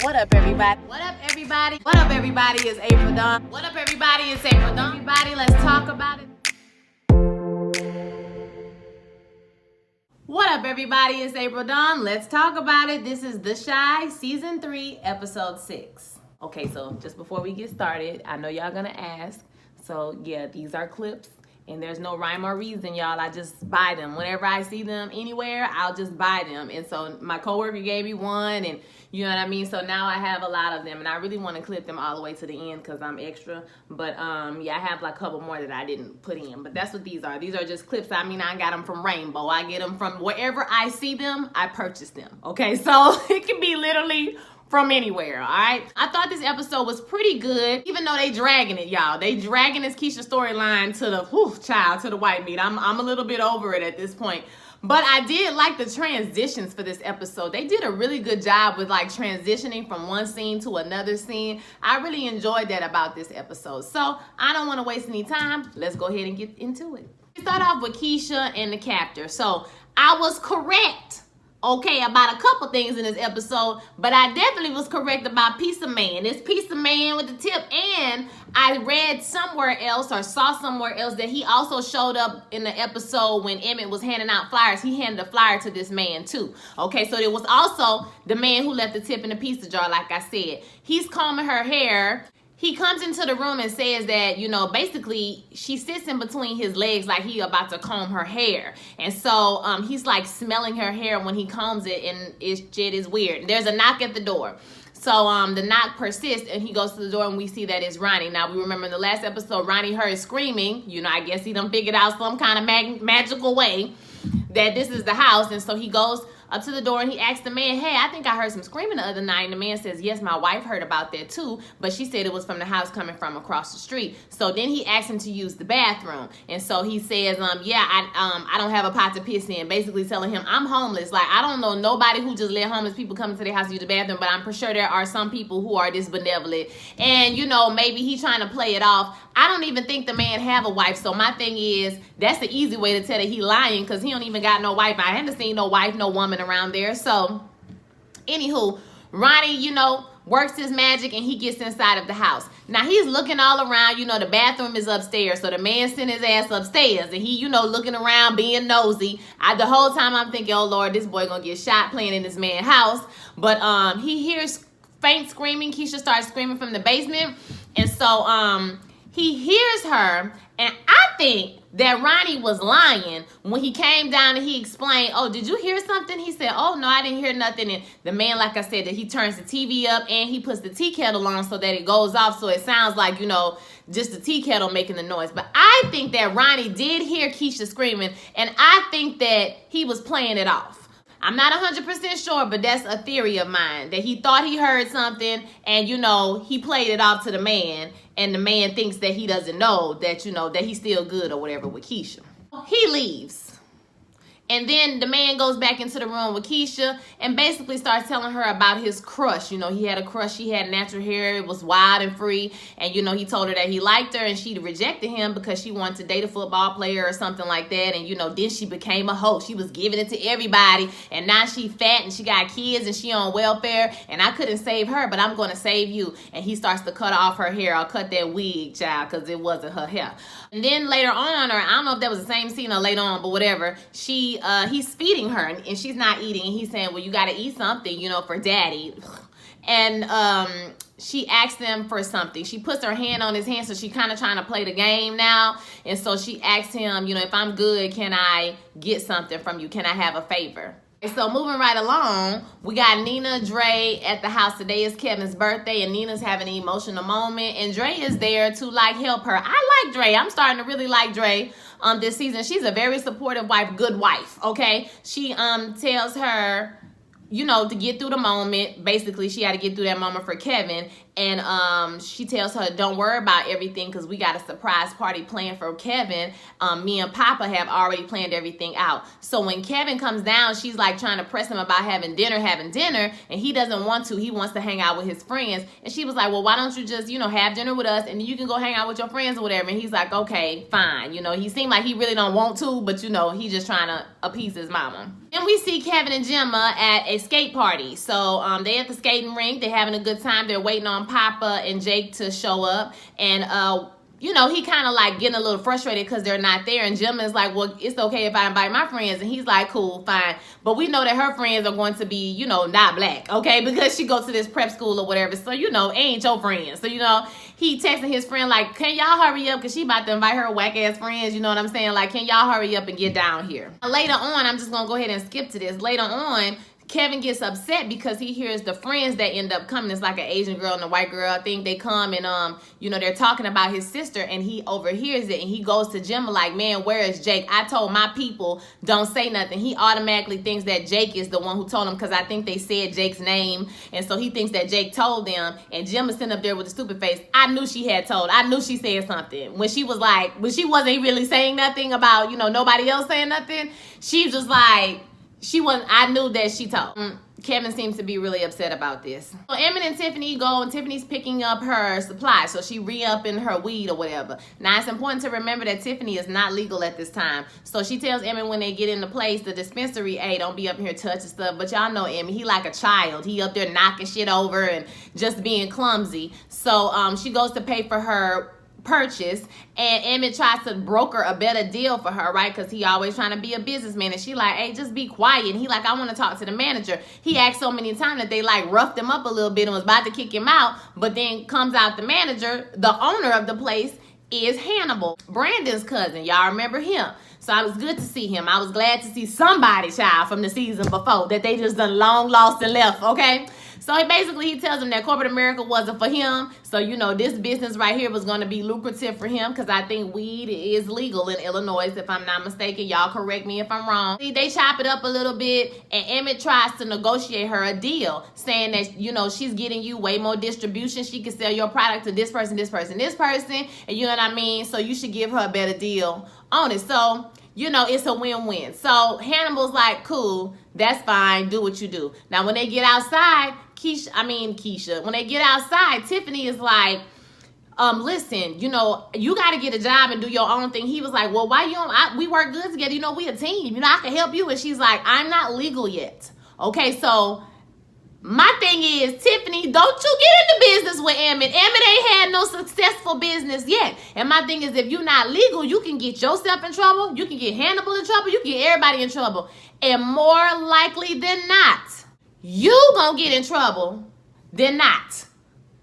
What up, everybody? What up, everybody? What up, everybody? It's April Dawn. What up, everybody? It's April Dawn. Everybody, let's talk about it. What up, everybody? It's April Dawn. Let's talk about it. This is The Shy, Season 3, Episode 6. Okay, so just before we get started, I know y'all gonna ask. So, yeah, these are clips. And there's no rhyme or reason, y'all. I just buy them. Whenever I see them anywhere, I'll just buy them. And so my coworker gave me one, and you know what I mean? So now I have a lot of them, and I really want to clip them all the way to the end because I'm extra. But yeah, I have like a couple more that I didn't put in. But that's what these are. These are just clips. I mean, I got them from Rainbow. I get them from wherever I see them, I purchase them. Okay, so it can be literally from anywhere, all right? I thought this episode was pretty good, even though they dragging it, y'all. They dragging this Keisha storyline to to the white meat. I'm a little bit over it at this point. But I did like the transitions for this episode. They did a really good job with like transitioning from one scene to another scene. I really enjoyed that about this episode. So I don't want to waste any time. Let's go ahead and get into it. We start off with Keisha and the captor. So I was correct, okay, about a couple things in this episode, but I definitely was correct about Piece of Man. This Piece of Man with the tip, and I read somewhere else or saw somewhere else that he also showed up in the episode when Emmett was handing out flyers. He handed a flyer to this man too. Okay, so it was also the man who left the tip in the pizza jar, like I said. He's combing her hair. He comes into the room and says that, you know, basically she sits in between his legs like he about to comb her hair. And so he's like smelling her hair when he combs it, and it is weird. There's a knock at the door. So the knock persists, and he goes to the door, and we see that it's Ronnie. Now, we remember in the last episode, Ronnie heard screaming. You know, I guess he done figured out some kind of magical way that this is the house. And so he goes up to the door and he asks the man, hey, I think I heard some screaming the other night. And the man says, yes, my wife heard about that too, but she said it was from the house coming from across the street. So then he asks him to use the bathroom. And so he says, yeah, I don't have a pot to piss in, basically telling him I'm homeless. Like, I don't know nobody who just let homeless people come into their house to use the bathroom, but I'm pretty sure there are some people who are this benevolent. And, you know, maybe he's trying to play it off. I don't even think the man have a wife. So my thing is, that's the easy way to tell that he lying, because he don't even got no wife. I haven't seen no wife, no woman around there. So anywho, Ronnie, you know, works his magic and he gets inside of the house. Now he's looking all around. You know, the bathroom is upstairs, so the man sent his ass upstairs, and he, you know, looking around, being nosy. The whole time I'm thinking, oh Lord, this boy gonna get shot playing in this man's house. But he hears faint screaming. Keisha starts screaming from the basement, and so he hears her, and I think that Ronnie was lying when he came down and he explained, oh, did you hear something? He said, oh, no, I didn't hear nothing. And the man, like I said, that he turns the TV up and he puts the tea kettle on so that it goes off, so it sounds like, you know, just the tea kettle making the noise. But I think that Ronnie did hear Keisha screaming, and I think that he was playing it off. I'm not 100% sure, but that's a theory of mine, that he thought he heard something and, you know, he played it off to the man, and the man thinks that he doesn't know that, you know, that he's still good or whatever with Keisha. He leaves. And then the man goes back into the room with Keisha and basically starts telling her about his crush. You know, he had a crush. She had natural hair. It was wild and free. And, you know, he told her that he liked her, and she rejected him because she wanted to date a football player or something like that. And, you know, then she became a hoe. She was giving it to everybody. And now she fat and she got kids and she on welfare. And I couldn't save her, but I'm going to save you. And he starts to cut off her hair or cut that wig, child, because it wasn't her hair. And then later on her, I don't know if that was the same scene or later on, but whatever, he's feeding her and she's not eating, and he's saying, well, you got to eat something, you know, for daddy. And she asks him for something. She puts her hand on his hand, so she kind of trying to play the game now. And so she asks him, you know, if I'm good, can I get something from you? Can I have a favor? So moving right along, we got Nina, Dre at the house. Today is Kevin's birthday, and Nina's having an emotional moment, and Dre is there to like help her. I like Dre. I'm starting to really like Dre this season. She's a very supportive wife, good wife, okay? She tells her, you know, to get through the moment. Basically, she had to get through that moment for Kevin. And she tells her, don't worry about everything because we got a surprise party planned for Kevin. Me and Papa have already planned everything out. So when Kevin comes down, she's like trying to press him about having dinner, and he doesn't want to. He wants to hang out with his friends. And she was like, well, why don't you just, have dinner with us and you can go hang out with your friends or whatever. And he's like, okay, fine. He seemed like he really don't want to, but he's just trying to appease his mama. Then we see Kevin and Gemma at a skate party. So they at the skating rink. They're having a good time. They're waiting on Papa and Jake to show up. And he kind of like getting a little frustrated because they're not there. And Gemma is like, well, it's okay if I invite my friends. And he's like, cool, fine. But we know that her friends are going to be, not black, okay? Because she goes to this prep school or whatever. So, ain't your friends. So, he texting his friend like, can y'all hurry up? Because she about to invite her whack-ass friends. You know what I'm saying? Like, can y'all hurry up and get down here? Later on, I'm just going to go ahead and skip to this. Later on, Kevin gets upset because he hears the friends that end up coming. It's like an Asian girl and a white girl. I think they come and, they're talking about his sister, and he overhears it, and he goes to Gemma like, man, where is Jake? I told my people don't say nothing. He automatically thinks that Jake is the one who told him because I think they said Jake's name, and so he thinks that Jake told them, and Gemma's sitting up there with a stupid face. I knew she had told. I knew she said something. When she wasn't really saying nothing about, nobody else saying nothing, she was just like, I knew that she told. Kevin seems to be really upset about this. So Emmett and Tiffany go, and Tiffany's picking up her supplies. So she re-upping her weed or whatever. Now it's important to remember that Tiffany is not legal at this time. So she tells Emmett when they get into place, the dispensary, hey, don't be up here touching stuff. But y'all know Emmett, he like a child. He up there knocking shit over and just being clumsy. So she goes to pay for her purchase, and Emmett tries to broker a better deal for her, right? Because he always trying to be a businessman, and she like, hey, just be quiet. And he like, I want to talk to the manager. He asked so many times that they like roughed him up a little bit and was about to kick him out, but then comes out the manager, the owner of the place, is Hannibal, Brandon's cousin. Y'all remember him? So I was good to see him. I was glad to see somebody, child, from the season before that they just done long lost and left, okay? So he tells him that corporate America wasn't for him. So, this business right here was going to be lucrative for him because I think weed is legal in Illinois, if I'm not mistaken. Y'all correct me if I'm wrong. They chop it up a little bit, and Emmett tries to negotiate her a deal, saying that, she's getting you way more distribution. She can sell your product to this person, this person, this person, and you know what I mean? So you should give her a better deal on it. So, it's a win-win. So Hannibal's like, cool, that's fine, do what you do. Now, when they get outside, Keisha, when they get outside, Tiffany is like, listen, you got to get a job and do your own thing. He was like, well, why you don't, we work good together. We a team. I can help you. And she's like, I'm not legal yet. Okay, so my thing is, Tiffany, don't you get into business with Emmett. Emmett ain't had no successful business yet. And my thing is, if you're not legal, you can get yourself in trouble. You can get Hannibal in trouble. You can get everybody in trouble. And more likely than not, you gonna get in trouble than not.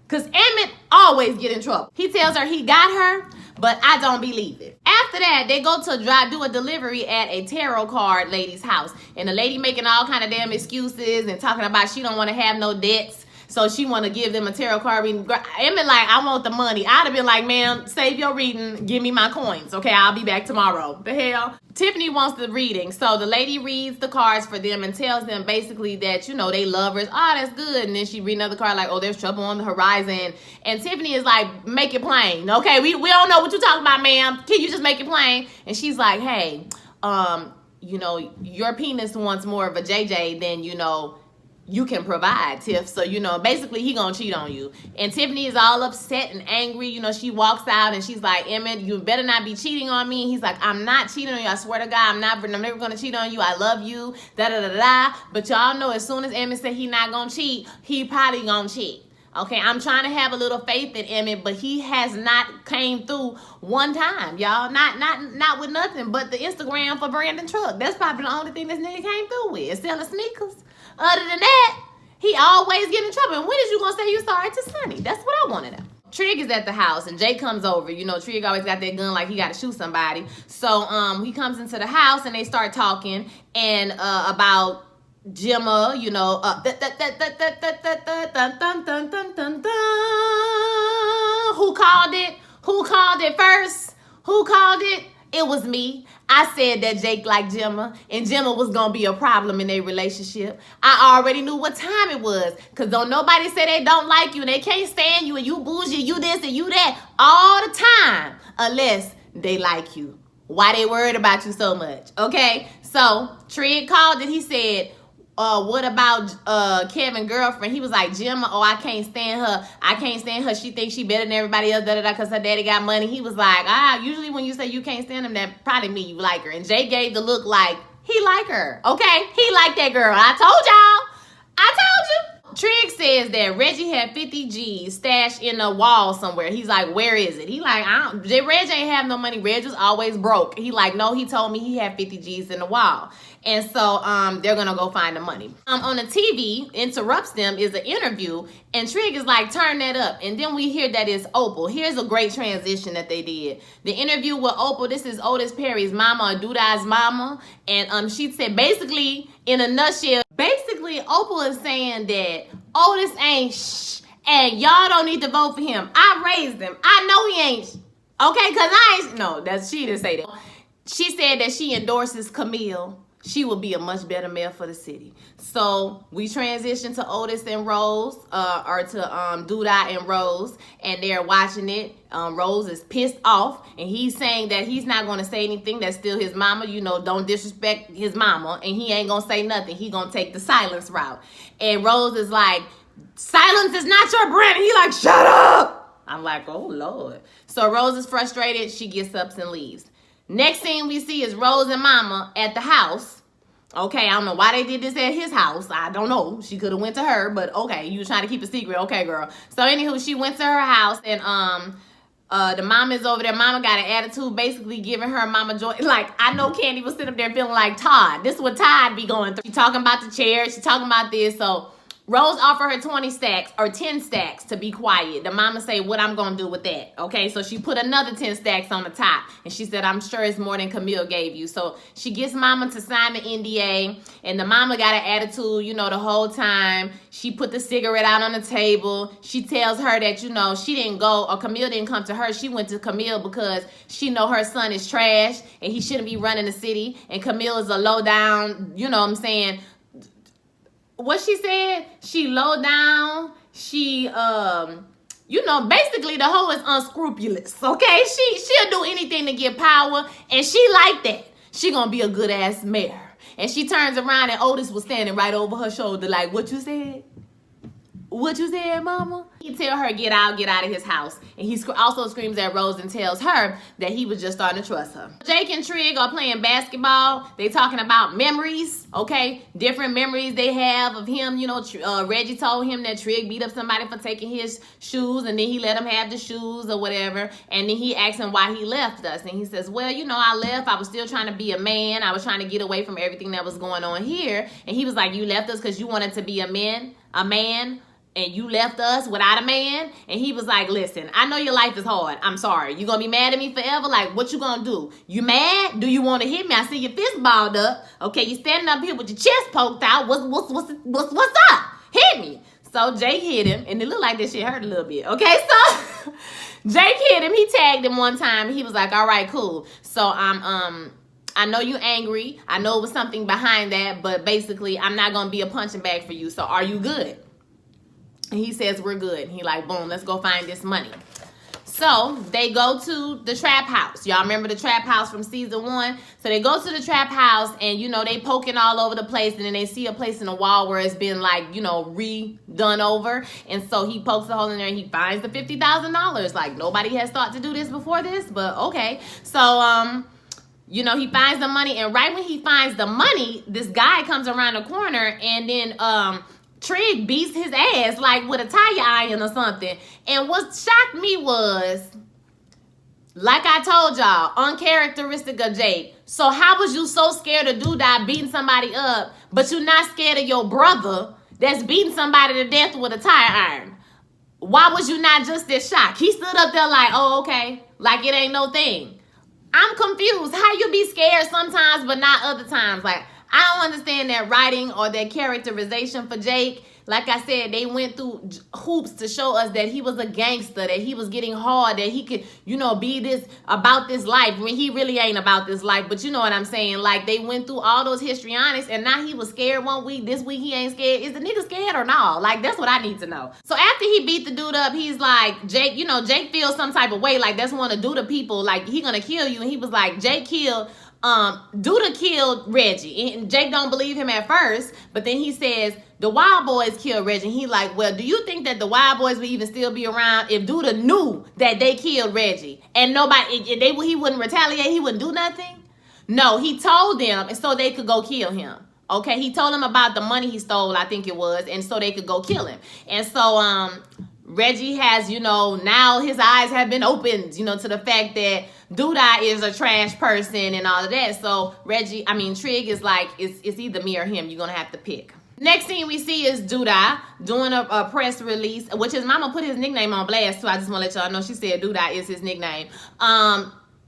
Because Emmett always get in trouble. He tells her he got her, but I don't believe it. After that, they go to do a delivery at a tarot card lady's house. And the lady making all kind of damn excuses and talking about she don't want to have no debts. So she want to give them a tarot card reading. Emmett like, I want the money. I'd have been like, ma'am, save your reading. Give me my coins. Okay, I'll be back tomorrow. The hell? Tiffany wants the reading. So the lady reads the cards for them and tells them basically that, they lovers. Oh, that's good. And then she read another card like, oh, there's trouble on the horizon. And Tiffany is like, make it plain. Okay, we don't know what you're talking about, ma'am. Can you just make it plain? And she's like, hey, your penis wants more of a JJ than, you can provide, Tiff. So, basically he gonna cheat on you. And Tiffany is all upset and angry. She walks out and she's like, Emmett, you better not be cheating on me. He's like, I'm not cheating on you. I swear to God, I'm never gonna cheat on you. I love you, da-da-da-da. But y'all know as soon as Emmett said he not gonna cheat, he probably gonna cheat. Okay, I'm trying to have a little faith in Emmett, but he has not came through one time, y'all. Not with nothing but the Instagram for Brandon truck. That's probably the only thing this nigga came through with, selling sneakers. Other than that, he always get in trouble. And when is you gonna say you sorry to Sonny? That's what I want to know. Trigg is at the house and Jake comes over. Trigg always got that gun like he got to shoot somebody. So he comes into the house and they start talking and about Gemma, who called it? Who called it first? Who called it? It was me. I said that Jake liked Gemma and Gemma was going to be a problem in their relationship. I already knew what time it was. Because don't nobody say they don't like you and they can't stand you and you bougie, you this and you that all the time. Unless they like you. Why they worried about you so much? Okay? So, Trigg called and he said, what about Kevin's girlfriend? He was like, Gemma, I can't stand her. I can't stand her. She thinks she better than everybody else, because her daddy got money. He was like, usually when you say you can't stand him, that probably mean you like her. And Jay gave the look like he like her, okay? He like that girl. I told y'all. I told you. Trigg says that Reggie had 50 G's stashed in a wall somewhere. He's like, where is it? He like, Reg ain't have no money. Reg was always broke. He like, no, he told me he had 50 G's in the wall. And so they're going to go find the money. On the TV, interrupts them is an interview. And Trigg is like, turn that up. And then we hear that it's Opal. Here's a great transition that they did. The interview with Opal, this is Otis Perry's mama, or Duda's mama. And she said, basically, in a nutshell, basically, Opal is saying that Otis ain't shh, and y'all don't need to vote for him. I raised him. I know he ain't okay, because I ain't, no, she didn't say that. She said that she endorses Camille. She will be a much better mayor for the city. So we transition to Otis and Rose, or to Duda and Rose, and they're watching it. Rose is pissed off, and he's saying that he's not going to say anything. That's still his mama. You know, don't disrespect his mama, and he ain't going to say nothing. He going to take the silence route. And Rose is like, silence is not your brand. And he like, shut up. I'm like, oh, Lord. So Rose is frustrated. She gets up and leaves. Next thing we see is Rose and Mama at the house. Okay, I don't know why they did this at his house. I don't know. She could have went to her, but okay, you trying to keep a secret. Okay, girl. So anywho, she went to her house, and the mama is over there. Mama got an attitude, basically giving her mama joy. Like, I know Candy was sitting up there feeling like Todd. This is what Todd be going through. She talking about the chair. She talking about this. So Rose offered her 20 stacks or 10 stacks to be quiet. The mama say, what I'm going to do with that? Okay, so she put another 10 stacks on the top. And she said, I'm sure it's more than Camille gave you. So she gets mama to sign the NDA. And the mama got an attitude, you know, the whole time. She put the cigarette out on the table. She tells her that, you know, she didn't go, or Camille didn't come to her. She went to Camille because she know her son is trash and he shouldn't be running the city. And Camille is a low down, you know what I'm saying, what she said, she low down, she, you know, basically the hoe is unscrupulous, okay? She'll do anything to get power, and she like that. She gonna be a good-ass mayor. And she turns around, and Otis was standing right over her shoulder like, what you said? What you said, mama? He tell her, get out of his house. And he also screams at Rose and tells her that he was just starting to trust her. Jake and Trigg are playing basketball. They talking about memories, okay? Different memories they have of him. You know, Reggie told him that Trigg beat up somebody for taking his shoes, and then he let him have the shoes or whatever. And then he asked him why he left us. And he says, well, you know, I left. I was still trying to be a man. I was trying to get away from everything that was going on here. And he was like, you left us because you wanted to be a man? And you left us without a man? And he was like, listen, I know your life is hard. I'm sorry. You gonna be mad at me forever? Like, what you gonna do? You mad? Do you want to hit me? I see your fist balled up. Okay, you standing up here with your chest poked out. What's up? Hit me. So Jake hit him, and it looked like this shit hurt a little bit. Okay, so Jake hit him. He tagged him one time, and he was like, all right, cool. So I know you angry. I know it was something behind that, but basically, I'm not gonna be a punching bag for you. So are you good? And he says, we're good. And he like, boom, let's go find this money. So they go to the trap house. Y'all remember the trap house from season 1? So they go to the trap house, and, you know, they poking all over the place. And then they see a place in the wall where it's been, like, you know, redone over. And so he pokes a hole in there, and he finds the $50,000. Like, nobody has thought to do this before this, but okay. So, you know, he finds the money. And right when he finds the money, this guy comes around the corner, and then Trigg beats his ass like with a tire iron or something. And what shocked me was, like I told y'all, uncharacteristic of Jake. So how was you so scared of Duda beating somebody up, but you're not scared of your brother that's beating somebody to death with a tire iron? Why was you not just as shocked? He stood up there like, oh, okay, like it ain't no thing. I'm confused. How you be scared sometimes but not other times? Like, I don't understand that writing or that characterization for Jake. Like I said, they went through hoops to show us that he was a gangster, that he was getting hard, that he could, you know, be this about this life when he really ain't about this life. But you know what I'm saying? Like, they went through all those histrionics, and now he was scared one week. This week he ain't scared. Is the nigga scared or not? Like, that's what I need to know. So after he beat the dude up, he's like, Jake, you know, Jake feels some type of way. Like, that's what to do to people. Like, he gonna kill you. And he was like, Jake killed Duda killed Reggie, and Jake don't believe him at first, but then he says the Wild Boys killed Reggie. And he like, well, do you think that the Wild Boys would even still be around if Duda knew that they killed Reggie and nobody, he wouldn't retaliate, he wouldn't do nothing? No, he told them so they could go kill him. Okay, he told them about the money he stole, I think it was, and so they could go kill him. And so Reggie has, you know, now his eyes have been opened, you know, to the fact that Duda is a trash person and all of that. So Trigg is like, it's either me or him. You're going to have to pick. Next thing we see is Duda doing a press release, which his mama put his nickname on blast too. I just want to let y'all know she said Duda is his nickname.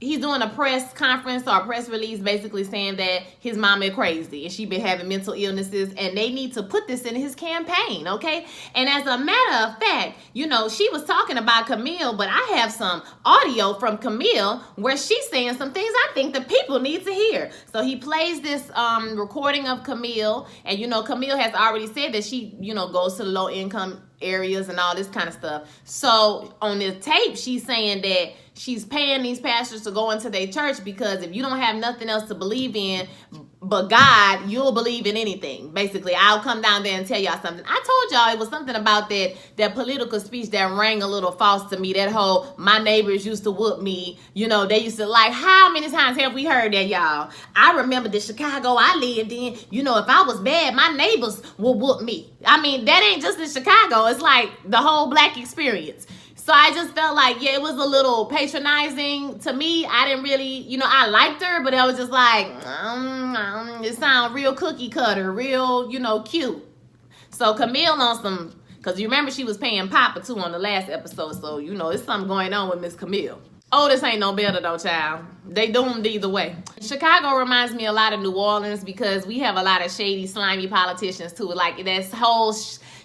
He's doing a press conference or a press release basically saying that his mama is crazy and she been having mental illnesses and they need to put this in his campaign, okay? And as a matter of fact, you know, she was talking about Camille, but I have some audio from Camille where she's saying some things I think the people need to hear. So he plays this recording of Camille, and you know, Camille has already said that she, you know, goes to low income areas and all this kind of stuff. So on the tape, she's saying that she's paying these pastors to go into their church because if you don't have nothing else to believe in but God, you'll believe in anything. Basically, I'll come down there and tell y'all something. I told y'all it was something about that political speech that rang a little false to me. That whole, my neighbors used to whoop me. You know, they used to like, how many times have we heard that, y'all? I remember the Chicago I lived in. You know, if I was bad, my neighbors would whoop me. I mean, that ain't just in Chicago. It's like the whole black experience. So I just felt like, yeah, it was a little patronizing to me. I didn't really, you know, I liked her, but I was just like, it sounded real cookie cutter, real, you know, cute. So Camille on some, because you remember she was paying Papa too on the last episode. So, you know, it's something going on with Miss Camille. Oh, this ain't no better though, child. They doomed either way. Chicago reminds me a lot of New Orleans because we have a lot of shady, slimy politicians too. Like that's whole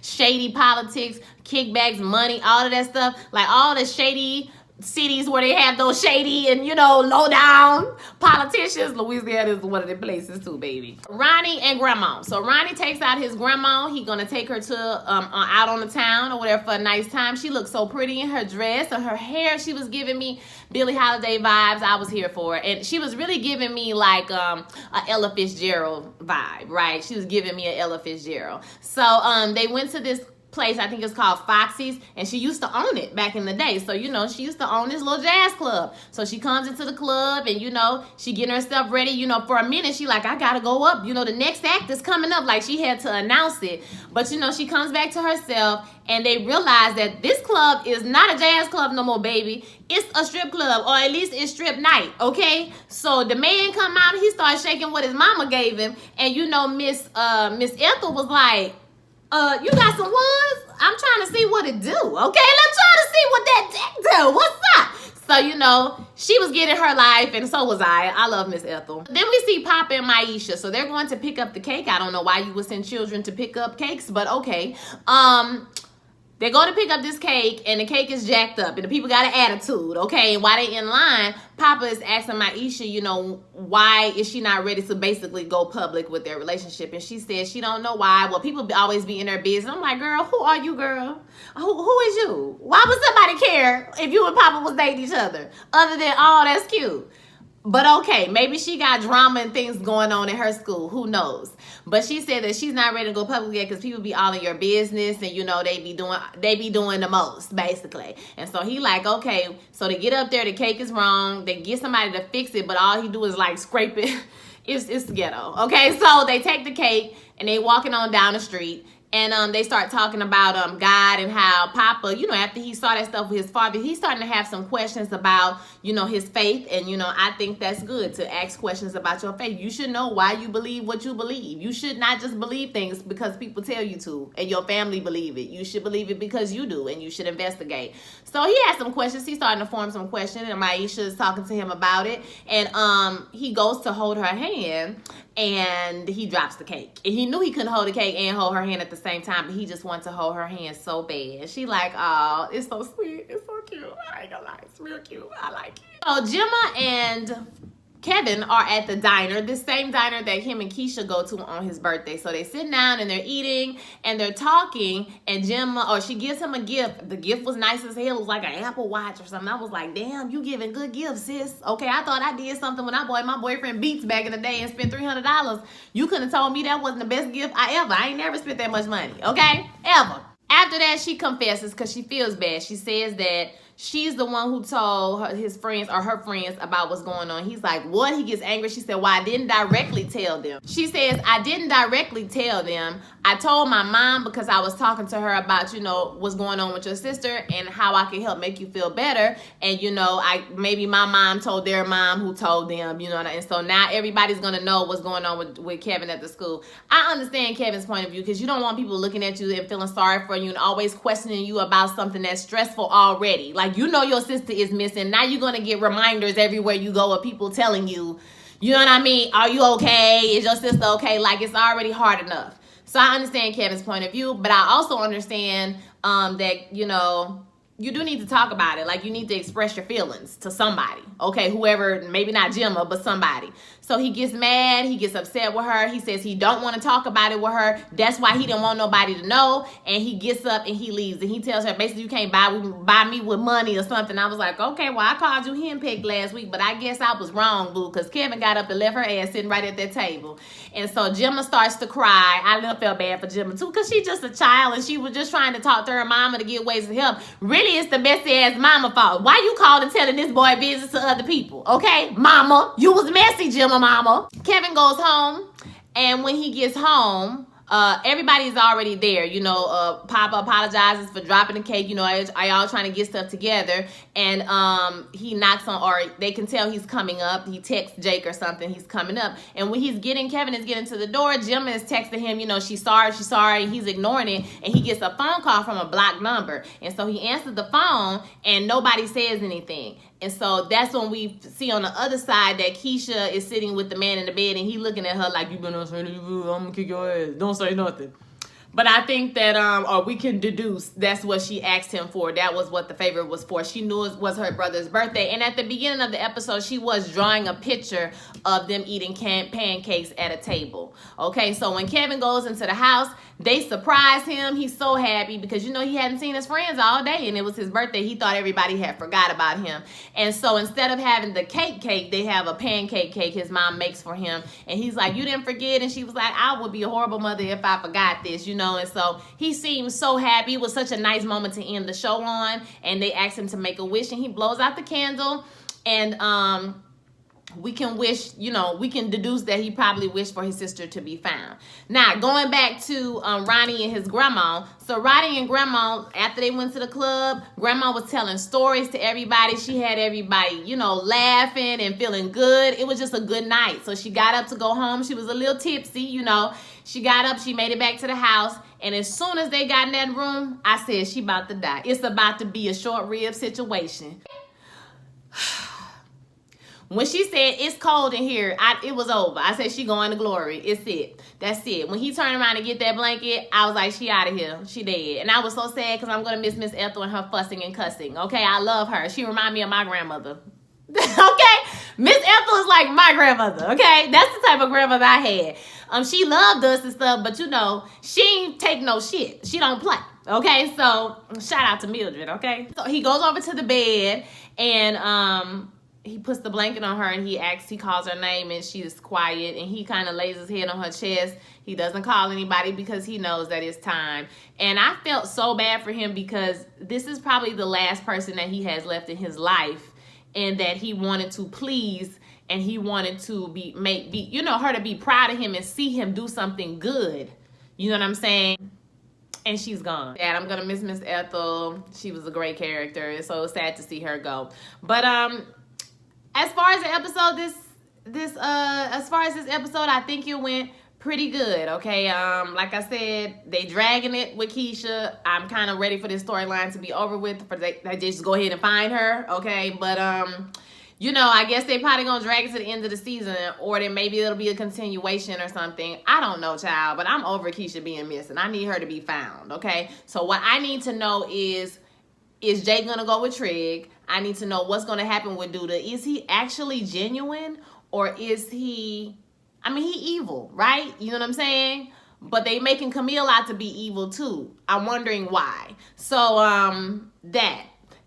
shady politics, kickbacks, money, all of that stuff. Like all the shady cities where they have those shady and, you know, low down politicians. Louisiana is one of the places too, baby. Ronnie and Grandma. So Ronnie takes out his grandma. He gonna take her to out on the town or whatever for a nice time. She looked so pretty in her dress and her hair. She was giving me Billie Holiday vibes. I was here for it. And she was really giving me like a Ella Fitzgerald vibe, right? She was giving me a Ella Fitzgerald. So they went to this place, I think it's called Foxy's, and she used to own it back in the day. So, you know, she used to own this little jazz club. So she comes into the club and, you know, she getting herself ready. You know, for a minute, she like, I gotta go up. You know, the next act is coming up. Like, she had to announce it. But, you know, she comes back to herself and they realize that this club is not a jazz club no more, baby. It's a strip club, or at least it's strip night, okay? So the man come out and he started shaking what his mama gave him. And, you know, Miss Ethel was like, you got some ones? I'm trying to see what it do, okay? Let's try to see what that dick do. What's up? So, you know, she was getting her life, and so was I. I love Miss Ethel. Then we see Papa and Myesha. So they're going to pick up the cake. I don't know why you would send children to pick up cakes, but okay. They're going to pick up this cake, and the cake is jacked up, and the people got an attitude, okay? And while they in line, Papa is asking Myesha, you know, why is she not ready to basically go public with their relationship? And she says she don't know why. Well, people always be in their business. I'm like, girl, who are you, girl? Who is you? Why would somebody care if you and Papa was dating each other? Other than, oh, that's cute. But okay, maybe she got drama and things going on in her school. Who knows? But she said that she's not ready to go public yet because people be all in your business and, you know, they be doing the most, basically. And so he like, okay, so they get up there, the cake is wrong. They get somebody to fix it, but all he do is like scrape it. It's ghetto. Okay, so they take the cake and they walking on down the street. And they start talking about God and how Papa, you know, after he saw that stuff with his father, he's starting to have some questions about, you know, his faith. And, you know, I think that's good to ask questions about your faith. You should know why you believe what you believe. You should not just believe things because people tell you to and your family believe it. You should believe it because you do, and you should investigate. So he has some questions. He's starting to form some questions, and Myesha is talking to him about it. And he goes to hold her hand. and he drops the cake. And he knew he couldn't hold the cake and hold her hand at the same time, but he just wanted to hold her hand so bad. She like, oh, it's so sweet. It's so cute. I ain't gonna lie. It's real cute. I like it. So Gemma and Kevin are at the diner, the same diner that him and Keisha go to on his birthday. So they sit down and they're eating and they're talking, and she gives him a gift. The gift was nice as hell. It was like an Apple Watch or something. I was like, damn, you giving good gifts, sis. Okay, I thought I did something when I bought my boyfriend Beats back in the day and spent $300. You couldn't have told me that wasn't the best gift I ain't never spent that much money, okay? Ever. After that, she confesses because she feels bad. She says that she's the one who told her friends about what's going on. He's like, what? He gets angry. She said, well, I didn't directly tell them. She says, I didn't directly tell them. I told my mom because I was talking to her about, what's going on with your sister and how I can help make you feel better. And, maybe my mom told their mom who told them, and so now everybody's going to know what's going on with Kevin at the school. I understand Kevin's point of view because you don't want people looking at you and feeling sorry for you and always questioning you about something that's stressful already. Like, your sister is missing. Now you're going to get reminders everywhere you go of people telling you, you know what I mean? Are you okay? Is your sister okay? Like, it's already hard enough. So I understand Kevin's point of view, but I also understand that, you do need to talk about it. Like, you need to express your feelings to somebody. Okay, whoever, maybe not Gemma, but somebody. So he gets mad. He gets upset with her. He says he don't want to talk about it with her. That's why he didn't want nobody to know. And he gets up and he leaves. And he tells her, basically, you can't buy me with money or something. I was like, okay, well, I called you henpecked last week, but I guess I was wrong, boo, because Kevin got up and left her ass sitting right at that table. And so Gemma starts to cry. I little felt bad for Gemma, too, because she's just a child, and she was just trying to talk to her mama to get ways to help. Really, it's the messy ass mama fault. Why you calling telling this boy business to other people? Okay, mama, you was messy, Gemma mama. Kevin goes home, and when he gets home, everybody's already there. Papa apologizes for dropping the cake. Are y'all trying to get stuff together? And he knocks on, or they can tell he's coming up. He texts Jake or something. He's coming up. And when Kevin is getting to the door, Gemma is texting him, she's sorry. He's ignoring it. And he gets a phone call from a blocked number. And so he answers the phone and nobody says anything. And so that's when we see on the other side that Keisha is sitting with the man in the bed and he looking at her like, you been on saying, I'm gonna kick your ass. Don't say nothing. But I think that, or we can deduce that's what she asked him for. That was what the favor was for. She knew it was her brother's birthday. And at the beginning of the episode, she was drawing a picture of them eating pancakes at a table. Okay, so when Kevin goes into the house, they surprise him. He's so happy because, he hadn't seen his friends all day and it was his birthday. He thought everybody had forgot about him. And so instead of having the cake, they have a pancake cake his mom makes for him. And he's like, you didn't forget? And she was like, I would be a horrible mother if I forgot this, And so he seems so happy. It was such a nice moment to end the show on. And they asked him to make a wish and he blows out the candle. And we can wish, we can deduce that he probably wished for his sister to be found. Now, going back to Ronnie and his grandma. So Ronnie and Grandma, after they went to the club, Grandma was telling stories to everybody. She had everybody, laughing and feeling good. It was just a good night. So she got up to go home. She was a little tipsy, She got up, she made it back to the house. And as soon as they got in that room, I said, she about to die. It's about to be a short rib situation. When she said, it's cold in here, it was over. I said, she going to glory. It's it. That's it. When he turned around to get that blanket, I was like, she out of here. She dead. And I was so sad because I'm going to miss Miss Ethel and her fussing and cussing. Okay, I love her. She remind me of my grandmother. Okay? Miss Ethel is like my grandmother. Okay? That's the type of grandmother I had. She loved us and stuff, but she ain't take no shit. She don't play. Okay? So, shout out to Mildred. Okay? So, he goes over to the bed and, he puts the blanket on her and he calls her name and she is quiet and he kind of lays his head on her chest. He doesn't call anybody because he knows that it's time. And I felt so bad for him because this is probably the last person that he has left in his life and that he wanted to please and he wanted to be her to be proud of him and see him do something good. You know what I'm saying? And she's gone. Dad, I'm gonna miss Miss Ethel. She was a great character. It's so sad to see her go. But as far as the episode, as far as this episode, I think it went pretty good. Okay, like I said, they dragging it with Keisha. I'm kind of ready for this storyline to be over with. They just go ahead and find her. Okay, but you know, I guess they probably gonna drag it to the end of the season, or then maybe it'll be a continuation or something. I don't know, child, but I'm over Keisha being missing. I need her to be found, okay? So what I need to know is Jake gonna go with Trigg? I need to know what's gonna happen with Duda. Is he actually genuine, or is he, I mean, he evil, right? You know what I'm saying? But they making Camille out to be evil too. I'm wondering why. So that.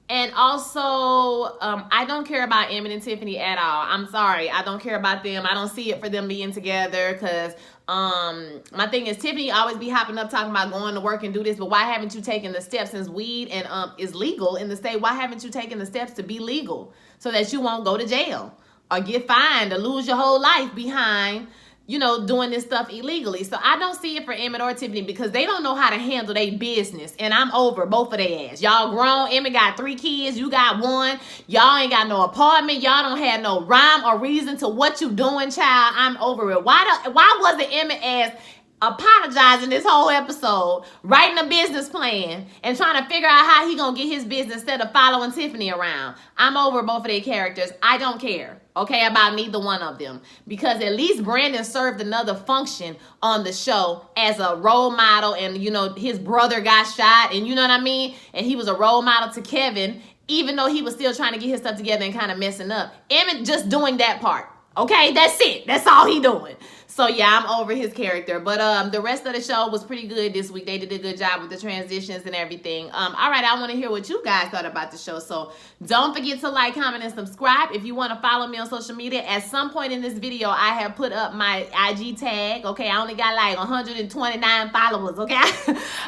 And also, I don't care about Emmett and Tiffany at all. I'm sorry. I don't care about them. I don't see it for them being together because my thing is Tiffany always be hopping up talking about going to work and do this, but why haven't you taken the steps since weed and is legal in the state? Why haven't you taken the steps to be legal so that you won't go to jail or get fined or lose your whole life behind, you know, doing this stuff illegally? So I don't see it for Emmett or Tiffany because they don't know how to handle their business. And I'm over both of their ass. Y'all grown. Emmett got 3 kids. You got 1. Y'all ain't got no apartment. Y'all don't have no rhyme or reason to what you doing, child. I'm over it. Why wasn't Emmett ass apologizing this whole episode, writing a business plan, and trying to figure out how he gonna get his business instead of following Tiffany around? I'm over both of their characters. I don't care, okay, about neither one of them, because at least Brandon served another function on the show as a role model, and you know, his brother got shot, and you know what I mean, and he was a role model to Kevin, even though he was still trying to get his stuff together and kind of messing up. Emmett just doing that part. Okay, that's it. That's all he doing. So yeah, I'm over his character. But the rest of the show was pretty good this week. They did a good job with the transitions and everything. All right, I want to hear what you guys thought about the show. So don't forget to like, comment, and subscribe. If you want to follow me on social media, at some point in this video, I have put up my IG tag. Okay, I only got like 129 followers. Okay,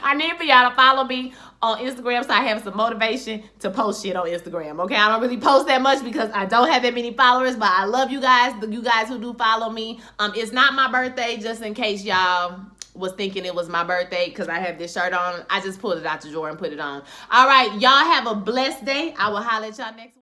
I need for y'all to follow me on Instagram so I have some motivation to post shit on Instagram. Okay, I don't really post that much because I don't have that many followers, but I love you guys, you guys who do follow me. It's not my birthday, just in case y'all was thinking it was my birthday, because I have this shirt on. I just pulled it out the drawer and put it on. All right, y'all have a blessed day. I will holler at y'all next week.